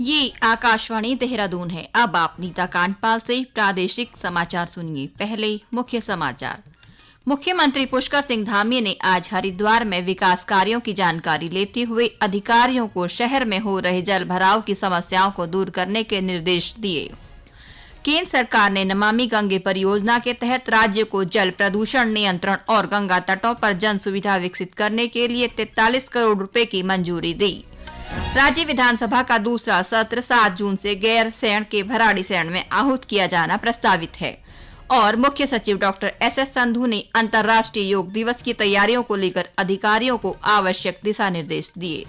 ये आकाशवाणी देहरादून है। अब आप नीता कांडपाल से प्रादेशिक समाचार सुनिए। पहले मुख्य समाचार। मुख्यमंत्री पुष्कर सिंह धामी ने आज हरिद्वार में विकास कार्यों की जानकारी लेते हुए अधिकारियों को शहर में हो रहे जल भराव की समस्याओं को दूर करने के निर्देश दिए। केंद्र सरकार ने नमामि गंगे परियोजना के तहत राज्य को जल प्रदूषण नियंत्रण और गंगा तटों पर जन सुविधा विकसित करने के लिए 43 करोड़ रुपए की मंजूरी दी। राज्य विधानसभा का दूसरा सत्र 7 जून से गैरसैंण के भराड़ीसैंण में आहूत किया जाना प्रस्तावित है। और मुख्य सचिव डॉक्टर एस.एस. संधू ने अंतर्राष्ट्रीय योग दिवस की तैयारियों को लेकर अधिकारियों को आवश्यक दिशा निर्देश दिए।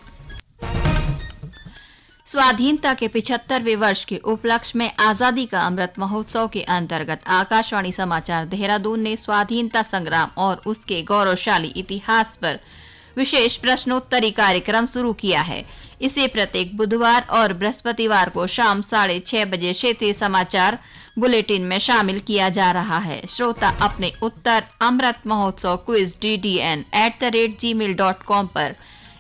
स्वाधीनता के 75वें वर्ष के उपलक्ष्य में आजादी का अमृत महोत्सव के अंतर्गत आकाशवाणी समाचार देहरादून ने स्वाधीनता संग्राम और उसके गौरवशाली इतिहास पर विशेष प्रश्नोत्तरी कार्यक्रम शुरू किया है। इसे प्रत्येक बुधवार और बृहस्पतिवार को शाम 6:30 बजे क्षेत्रीय समाचार बुलेटिन में शामिल किया जा रहा है। श्रोता अपने उत्तर अमृत महोत्सव क्विज ddn@gmail.com पर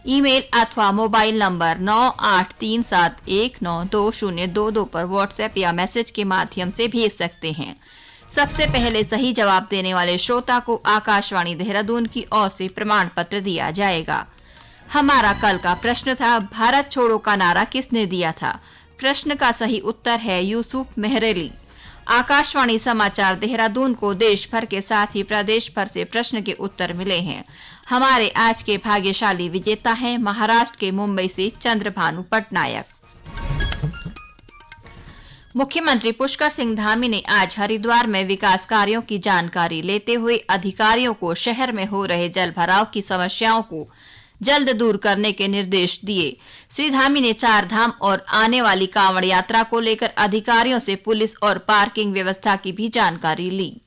ईमेल अथवा मोबाइल नंबर 9837192022 पर व्हाट्सएप या मैसेज के माध्यम से भेज सकते हैं। सबसे पहले सही जवाब देने वाले श्रोता को आकाशवाणी देहरादून की ओर से प्रमाण पत्र दिया जाएगा। हमारा कल का प्रश्न था, भारत छोड़ो का नारा किसने दिया था? प्रश्न का सही उत्तर है यूसुफ मेहरेली। आकाशवाणी समाचार देहरादून को देश भर के साथ ही प्रदेश भर से प्रश्न के उत्तर मिले हैं। हमारे आज के भाग्यशाली विजेता हैं महाराष्ट्र के मुंबई से चंद्रभानु पटनायक। मुख्यमंत्री पुष्कर सिंह धामी ने आज हरिद्वार में विकास कार्यों की जानकारी लेते हुए अधिकारियों को शहर में हो रहे जल भराव की समस्याओं को जल्द दूर करने के निर्देश दिए। श्री धामी ने चार धाम और आने वाली कांवड़ यात्रा को लेकर अधिकारियों से पुलिस और पार्किंग व्यवस्था की भी जानकारी ली।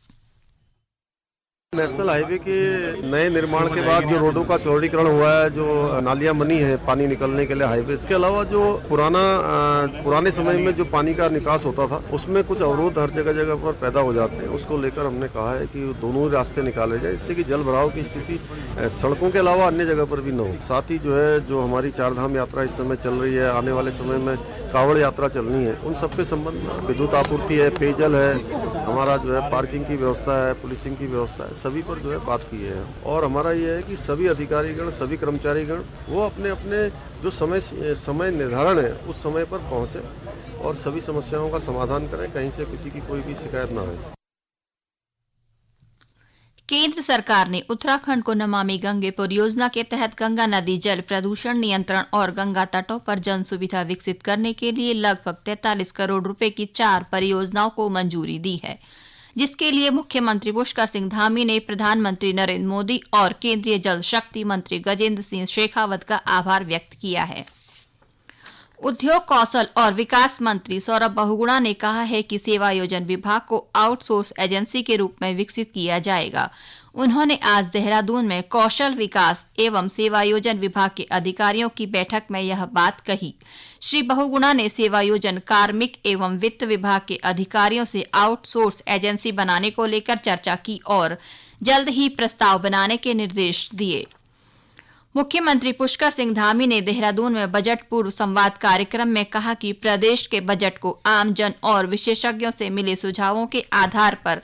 नेशनल हाईवे के नए निर्माण के बाद जो रोडों का चौड़ीकरण हुआ है, जो नालियां बनी है पानी निकलने के लिए हाईवे, इसके अलावा जो पुराने समय में जो पानी का निकास होता था उसमें कुछ अवरोध हर जगह पर पैदा हो जाते हैं। उसको लेकर हमने कहा है कि दोनों ही रास्ते निकाले जाए, इससे कि जल भराव की स्थिति सड़कों के अलावा अन्य जगह पर भी न हो। साथ ही जो हमारी चारधाम यात्रा इस समय चल रही है, आने वाले समय में कांवड़ यात्रा चलनी है, उन सबके संबंध में विद्युत आपूर्ति है, पेयजल है, हमारा पार्किंग की व्यवस्था है, पुलिसिंग की व्यवस्था है, सभी पर बात की है। और हमारा ये है कि सभी अधिकारीगण, सभी कर्मचारीगण वो अपने अपने जो समय निर्धारण है उस समय पर पहुंचे और सभी समस्याओं का समाधान करें, कहीं से किसी की कोई भी शिकायत ना आए। केंद्र सरकार ने उत्तराखंड को नमामि गंगे परियोजना के तहत गंगा नदी जल प्रदूषण नियंत्रण और गंगा तटों पर जन सुविधा विकसित करने के लिए लगभग 43 करोड़ रुपए की 4 परियोजनाओं को मंजूरी दी है, जिसके लिए मुख्यमंत्री पुष्कर सिंह धामी ने प्रधानमंत्री नरेंद्र मोदी और केंद्रीय जल शक्ति मंत्री गजेंद्र सिंह शेखावत का आभार व्यक्त किया है। उद्योग कौशल और विकास मंत्री सौरभ बहुगुणा ने कहा है कि सेवायोजन विभाग को आउटसोर्स एजेंसी के रूप में विकसित किया जाएगा। उन्होंने आज देहरादून में कौशल विकास एवं सेवायोजन विभाग के अधिकारियों की बैठक में यह बात कही। श्री बहुगुणा ने सेवायोजन, कार्मिक एवं वित्त विभाग के अधिकारियों से आउटसोर्स एजेंसी बनाने को लेकर चर्चा की और जल्द ही प्रस्ताव बनाने के निर्देश दिए। मुख्यमंत्री पुष्कर सिंह धामी ने देहरादून में बजट पूर्व संवाद कार्यक्रम में कहा कि प्रदेश के बजट को आम जन और विशेषज्ञों से मिले सुझावों के आधार पर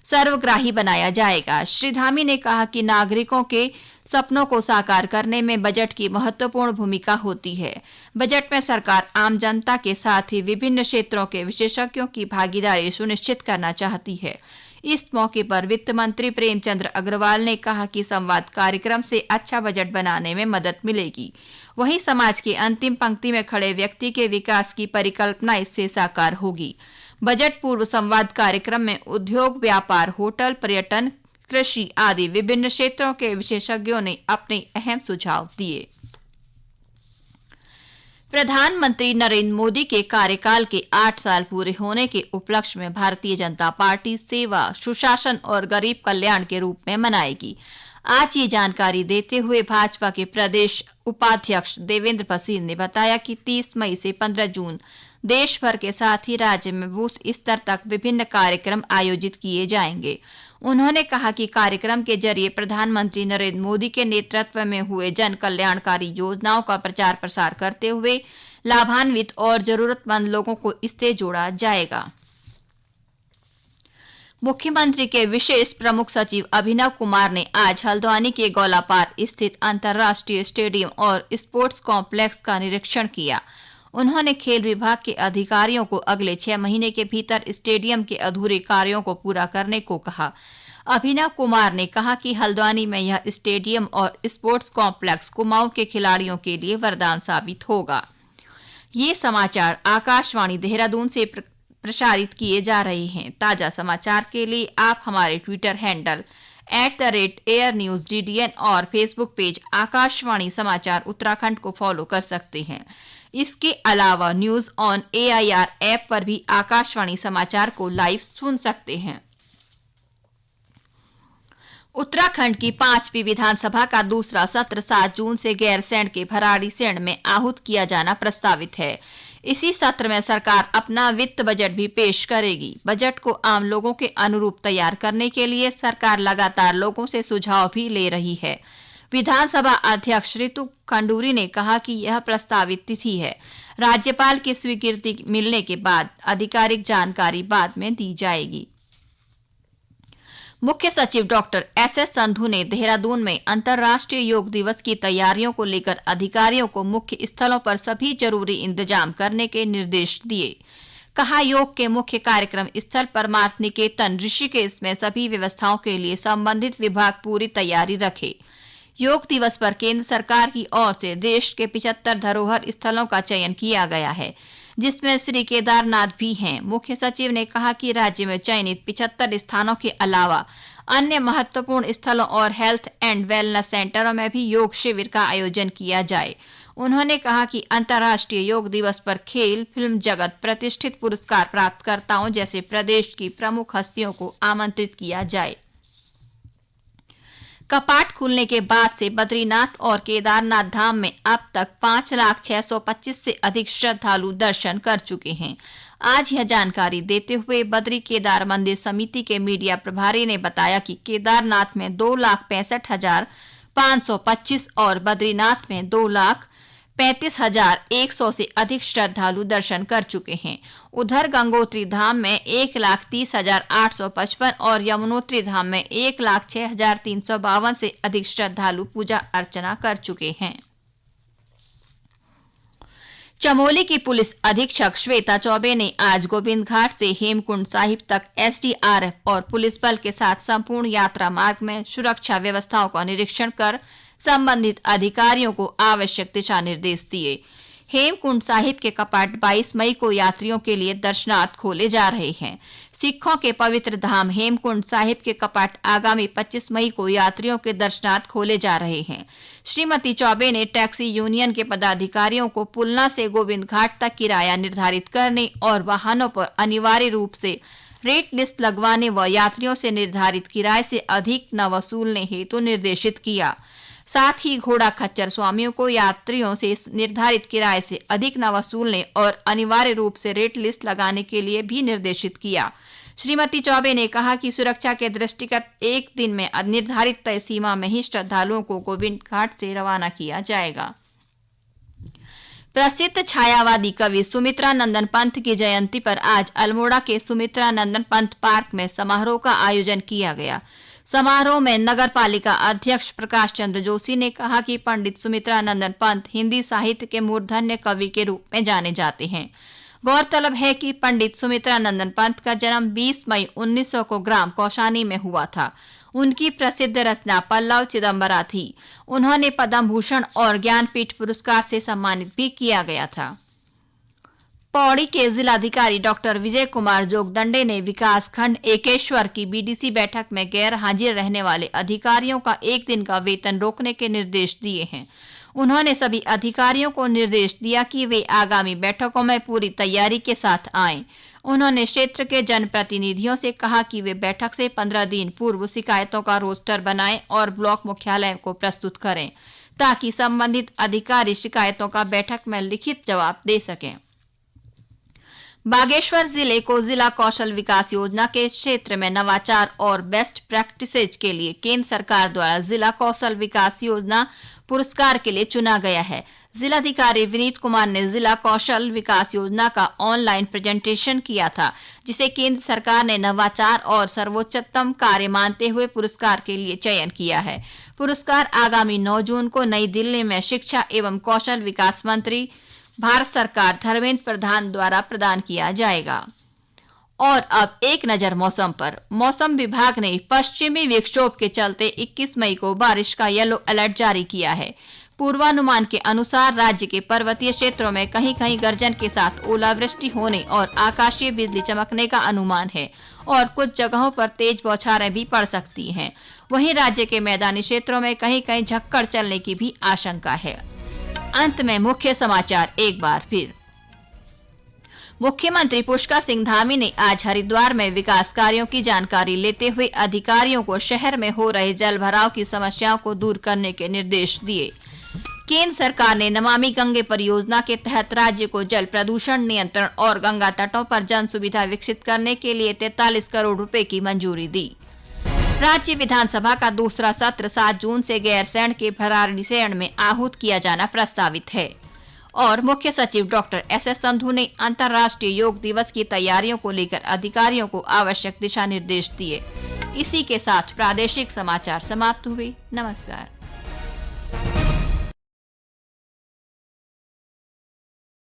सर्वग्राही बनाया जाएगा। श्री धामी ने कहा कि नागरिकों के सपनों को साकार करने में बजट की महत्वपूर्ण भूमिका होती है। बजट में सरकार आम जनता के साथ ही विभिन्न क्षेत्रों के विशेषज्ञों की भागीदारी सुनिश्चित करना चाहती है। इस मौके पर वित्त मंत्री प्रेमचंद्र अग्रवाल ने कहा कि संवाद कार्यक्रम से अच्छा बजट बनाने में मदद मिलेगी। वहीं समाज की अंतिम पंक्ति में खड़े व्यक्ति के विकास की परिकल्पना इससे साकार होगी। बजट पूर्व संवाद कार्यक्रम में उद्योग, व्यापार, होटल, पर्यटन, कृषि आदि विभिन्न क्षेत्रों के विशेषज्ञों ने अपने अहम सुझाव दिए। प्रधानमंत्री नरेंद्र मोदी के कार्यकाल के 8 साल पूरे होने के उपलक्ष्य में भारतीय जनता पार्टी सेवा, सुशासन और गरीब कल्याण के रूप में मनाएगी। आज ये जानकारी देते हुए भाजपा के प्रदेश उपाध्यक्ष देवेंद्र भसीन ने बताया कि 30 मई से 15 जून देश भर के साथ ही राज्य में बूथ स्तर तक विभिन्न कार्यक्रम आयोजित किए जाएंगे। उन्होंने कहा कि कार्यक्रम के जरिए प्रधानमंत्री नरेंद्र मोदी के नेतृत्व में हुए जन कल्याणकारी योजनाओं का प्रचार प्रसार करते हुए लाभान्वित और जरूरतमंद लोगों को इससे जोड़ा जाएगा। मुख्यमंत्री के विशेष प्रमुख सचिव अभिनव कुमार ने आज हल्द्वानी के गौलापार स्थित अंतर्राष्ट्रीय स्टेडियम और स्पोर्ट्स कॉम्प्लेक्स का निरीक्षण किया। उन्होंने खेल विभाग के अधिकारियों को अगले 6 महीने के भीतर स्टेडियम के अधूरे कार्यों को पूरा करने को कहा। अभिनव कुमार ने कहा कि हल्द्वानी में यह स्टेडियम और स्पोर्ट्स कॉम्प्लेक्स कुमाऊं के खिलाड़ियों के लिए वरदान साबित होगा। ये समाचार आकाशवाणी देहरादून से प्रसारित किए जा रहे हैं। ताजा समाचार के लिए आप हमारे ट्विटर हैंडल @AirNewsDDN और फेसबुक पेज आकाशवाणी समाचार उत्तराखंड को फॉलो कर सकते हैं। इसके अलावा न्यूज ऑन AIR ऐप पर भी आकाशवाणी समाचार को लाइव सुन सकते हैं। उत्तराखंड की 5वीं विधानसभा का दूसरा सत्र 7 जून से गैरसैंण के भराड़ीसैंण में आहूत किया जाना प्रस्तावित है। इसी सत्र में सरकार अपना वित्त बजट भी पेश करेगी। बजट को आम लोगों के अनुरूप तैयार करने के लिए सरकार लगातार लोगों से सुझाव भी ले रही है। विधानसभा अध्यक्ष ऋतु खंडूरी ने कहा कि यह प्रस्तावित तिथि है। राज्यपाल की स्वीकृति मिलने के बाद आधिकारिक जानकारी बाद में दी जाएगी। मुख्य सचिव डॉक्टर SS संधू ने देहरादून में अंतर्राष्ट्रीय योग दिवस की तैयारियों को लेकर अधिकारियों को मुख्य स्थलों पर सभी जरूरी इंतजाम करने के निर्देश दिए। कहा, योग के मुख्य कार्यक्रम स्थल परमार्थ निकेतन ऋषिकेश में सभी व्यवस्थाओं के लिए संबंधित विभाग पूरी तैयारी रखे। योग दिवस पर केंद्र सरकार की ओर से देश के 75 धरोहर स्थलों का चयन किया गया है, जिसमें श्री केदारनाथ भी हैं। मुख्य सचिव ने कहा कि राज्य में चयनित 75 स्थानों के अलावा अन्य महत्वपूर्ण स्थलों और हेल्थ एंड वेलनेस सेंटरों में भी योग शिविर का आयोजन किया जाए। उन्होंने कहा कि अंतर्राष्ट्रीय योग दिवस पर खेल, फिल्म जगत, प्रतिष्ठित पुरस्कार प्राप्तकर्ताओं जैसे प्रदेश की प्रमुख हस्तियों को आमंत्रित किया जाए। कपाट खुलने के बाद से बद्रीनाथ और केदारनाथ धाम में अब तक 5,625,000 से अधिक श्रद्धालु दर्शन कर चुके हैं। आज यह जानकारी देते हुए बद्री केदार मंदिर समिति के मीडिया प्रभारी ने बताया कि केदारनाथ में 2,65,525 और बद्रीनाथ में 2,35,100 से अधिक श्रद्धालु दर्शन कर चुके हैं। उधर गंगोत्री धाम में 1,30,855 और यमुनोत्री धाम में 1,06,352 से अधिक श्रद्धालु पूजा अर्चना कर चुके हैं। चमोली की पुलिस अधीक्षक श्वेता चौबे ने आज गोविंद घाट से हेमकुंड साहिब तक SDRF और पुलिस बल के साथ संपूर्ण यात्रा मार्ग में सुरक्षा व्यवस्थाओं का निरीक्षण कर संबंधित अधिकारियों को आवश्यक दिशा निर्देश दिए। हेमकुंड साहिब के कपाट 22 मई को यात्रियों के लिए दर्शनार्थ खोले जा रहे हैं। सिखों के पवित्र धाम हेमकुंड साहिब के कपाट आगामी 25 मई को यात्रियों के दर्शनार्थ खोले जा रहे हैं। श्रीमती चौबे ने टैक्सी यूनियन के पदाधिकारियों को पुलना से गोविंद घाट तक किराया निर्धारित करने और वाहनों पर अनिवार्य रूप से रेट लिस्ट लगवाने व यात्रियों से निर्धारित किराए से अधिक न वसूलने हेतु निर्देशित किया। साथ ही घोड़ा खच्चर स्वामियों को यात्रियों से निर्धारित किराए से अधिक न वसूलने और अनिवार्य रूप से रेट लिस्ट लगाने के लिए भी निर्देशित किया। श्रीमती चौबे ने कहा कि सुरक्षा के दृष्टिगत एक दिन में निर्धारित तय सीमा में ही श्रद्धालुओं को गोविंद घाट से रवाना किया जाएगा। प्रसिद्ध छायावादी कवि सुमित्रा नंदन पंत की जयंती पर आज अल्मोड़ा के सुमित्रा नंदन पंत पार्क में समारोह का आयोजन किया गया। समारोह में नगर पालिका अध्यक्ष प्रकाश चंद्र जोशी ने कहा कि पंडित सुमित्रा नंदन पंत हिंदी साहित्य के मूर्धन्य कवि के रूप में जाने जाते हैं। गौरतलब है कि पंडित सुमित्रा नंदन पंत का जन्म 20 मई 1900 को ग्राम कौशानी में हुआ था। उनकी प्रसिद्ध रचना पल्लव चिदंबरा थी। उन्होंने पद्म भूषण और ज्ञानपीठ पुरस्कार से सम्मानित भी किया गया था। पौड़ी के जिलाधिकारी डॉक्टर विजय कुमार जोगदंडे ने विकास खंड एकेश्वर की BDC बैठक में गैर हाजिर रहने वाले अधिकारियों का एक दिन का वेतन रोकने के निर्देश दिए हैं। उन्होंने सभी अधिकारियों को निर्देश दिया कि वे आगामी बैठकों में पूरी तैयारी के साथ आएं। उन्होंने क्षेत्र के जनप्रतिनिधियों से कहा कि वे बैठक से 15 दिन पूर्व शिकायतों का रोस्टर बनाएं और ब्लॉक मुख्यालय को प्रस्तुत करें, ताकि संबंधित अधिकारी शिकायतों का बैठक में लिखित जवाब दे सकें। बागेश्वर जिले को जिला कौशल विकास योजना के क्षेत्र में नवाचार और बेस्ट प्रैक्टिसेज के लिए केंद्र सरकार द्वारा जिला कौशल विकास योजना पुरस्कार के लिए चुना गया है। जिलाधिकारी विनीत कुमार ने जिला कौशल विकास योजना का ऑनलाइन प्रेजेंटेशन किया था, जिसे केंद्र सरकार ने नवाचार और सर्वोच्चतम कार्य मानते हुए पुरस्कार के लिए चयन किया है। पुरस्कार आगामी 9 जून को नई दिल्ली में शिक्षा एवं कौशल विकास मंत्री भारत सरकार धर्मेंद्र प्रधान द्वारा प्रदान किया जाएगा। और अब एक नजर मौसम पर। मौसम विभाग ने पश्चिमी विक्षोभ के चलते 21 मई को बारिश का येलो अलर्ट जारी किया है। पूर्वानुमान के अनुसार राज्य के पर्वतीय क्षेत्रों में कहीं कहीं गर्जन के साथ ओलावृष्टि होने और आकाशीय बिजली चमकने का अनुमान है और कुछ जगहों पर तेज बौछारें भी पड़ सकती हैं। वहीं राज्य के मैदानी क्षेत्रों में कहीं कहीं झक्कड़ चलने की भी आशंका है। अंत में मुख्य समाचार एक बार फिर। मुख्यमंत्री पुष्कर सिंह धामी ने आज हरिद्वार में विकास कार्यों की जानकारी लेते हुए अधिकारियों को शहर में हो रहे जल भराव की समस्याओं को दूर करने के निर्देश दिए। केंद्र सरकार ने नमामि गंगे परियोजना के तहत राज्य को जल प्रदूषण नियंत्रण और गंगा तटों पर जन सुविधा विकसित करने के लिए 43 करोड़ रुपए की मंजूरी दी। राज्य विधानसभा का दूसरा सत्र 7 जून से गैरसैंण के भराड़ीसैंण में आहूत किया जाना प्रस्तावित है। और मुख्य सचिव डॉक्टर एस.एस. संधू ने अंतर्राष्ट्रीय योग दिवस की तैयारियों को लेकर अधिकारियों को आवश्यक दिशा निर्देश दिए। इसी के साथ प्रादेशिक समाचार समाप्त हुए। नमस्कार।